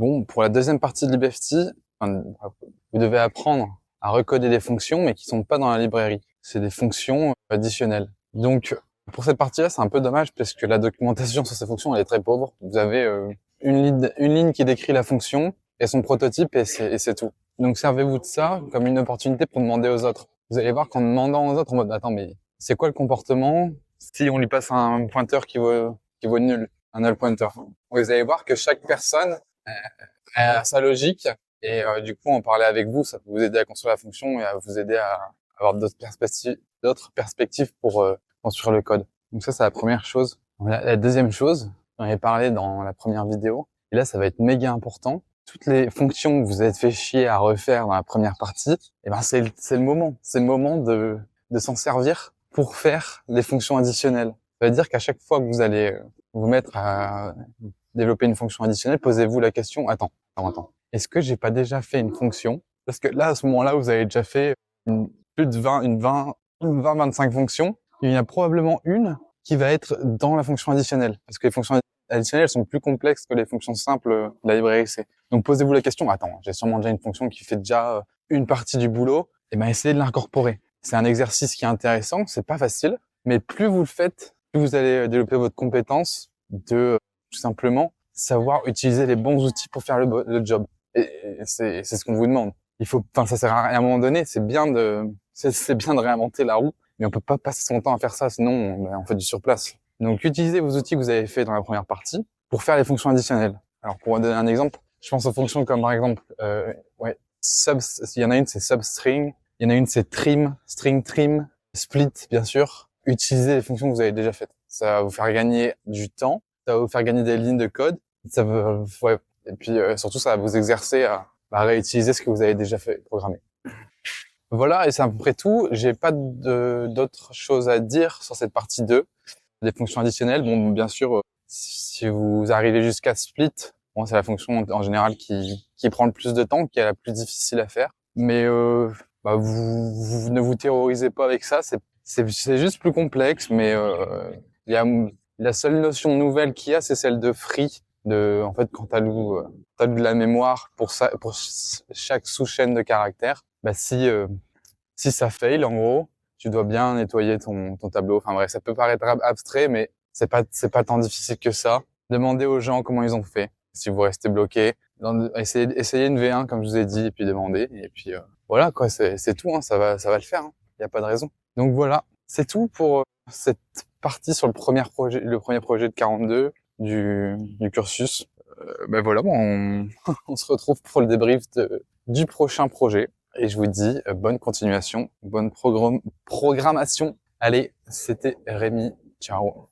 Bon, pour la deuxième partie de LibFT, vous devez apprendre à recoder des fonctions, mais qui sont pas dans la librairie. C'est des fonctions additionnelles. Donc, pour cette partie-là, c'est un peu dommage parce que la documentation sur ces fonctions, elle est très pauvre. Vous avez une ligne qui décrit la fonction et son prototype et c'est tout. Donc, servez-vous de ça comme une opportunité pour demander aux autres. Vous allez voir qu'en demandant aux autres, en mode, attends, mais c'est quoi le comportement si on lui passe un pointeur qui vaut nul, un null pointer? Vous allez voir que chaque personne a sa logique et du coup, en parler avec vous, ça peut vous aider à construire la fonction et à vous aider à avoir d'autres perspectives pour construire le code. Donc ça, c'est la première chose. La deuxième chose, j'en ai parlé dans la première vidéo, et là, ça va être méga important. Toutes les fonctions que vous êtes fait chier à refaire dans la première partie, eh ben c'est le moment. C'est le moment de s'en servir pour faire des fonctions additionnelles. Ça veut dire qu'à chaque fois que vous allez vous mettre à développer une fonction additionnelle, posez-vous la question, attends. Est-ce que j'ai pas déjà fait une fonction? Parce que là, à ce moment-là, vous avez déjà fait plus de 25 fonctions. Il y en a probablement une qui va être dans la fonction additionnelle. Parce que les fonctions additionnelles sont plus complexes que les fonctions simples de la librairie C. Donc posez-vous la question, attends, j'ai sûrement déjà une fonction qui fait déjà une partie du boulot, et ben essayez de l'incorporer. C'est un exercice qui est intéressant, c'est pas facile, mais plus vous le faites, plus vous allez développer votre compétence de tout simplement savoir utiliser les bons outils pour faire le job. Et c'est ce qu'on vous demande. Ça sert à rien à un moment donné, c'est bien de réinventer la roue, mais on peut pas passer son temps à faire ça, sinon on fait du surplace. Donc utilisez vos outils que vous avez fait dans la première partie pour faire les fonctions additionnelles. Alors pour vous donner un exemple, je pense aux fonctions comme par exemple, il y en a une c'est substring, il y en a une c'est trim, string trim, split bien sûr. Utilisez les fonctions que vous avez déjà faites. Ça va vous faire gagner du temps, ça va vous faire gagner des lignes de code, et puis surtout ça va vous exercer à réutiliser ce que vous avez déjà fait programmer. Voilà, et c'est à peu près tout. J'ai pas d'autres choses à dire sur cette partie 2 des fonctions additionnelles. Bon, bien sûr, si vous arrivez jusqu'à split, bon, c'est la fonction en général qui prend le plus de temps, qui est la plus difficile à faire. Mais vous ne vous terrorisez pas avec ça. C'est juste plus complexe, mais il y a la seule notion nouvelle qu'il y a, c'est celle de free. En fait, quand t'as de la mémoire pour chaque sous-chaîne de caractères, si ça fail, en gros, tu dois bien nettoyer ton tableau. Enfin bref, ça peut paraître abstrait, mais c'est pas tant difficile que ça. Demandez aux gens comment ils ont fait. Si vous restez bloqué, essayez une V1 comme je vous ai dit, et puis demandez. Et puis voilà quoi, c'est tout. Hein, ça va le faire. Hein. Y a pas de raison. Donc voilà, c'est tout pour cette partie sur le premier projet de 42 du cursus. Voilà, on se retrouve pour le débrief du prochain projet. Et je vous dis bonne continuation, bonne programmation. Allez, c'était Rémi. Ciao.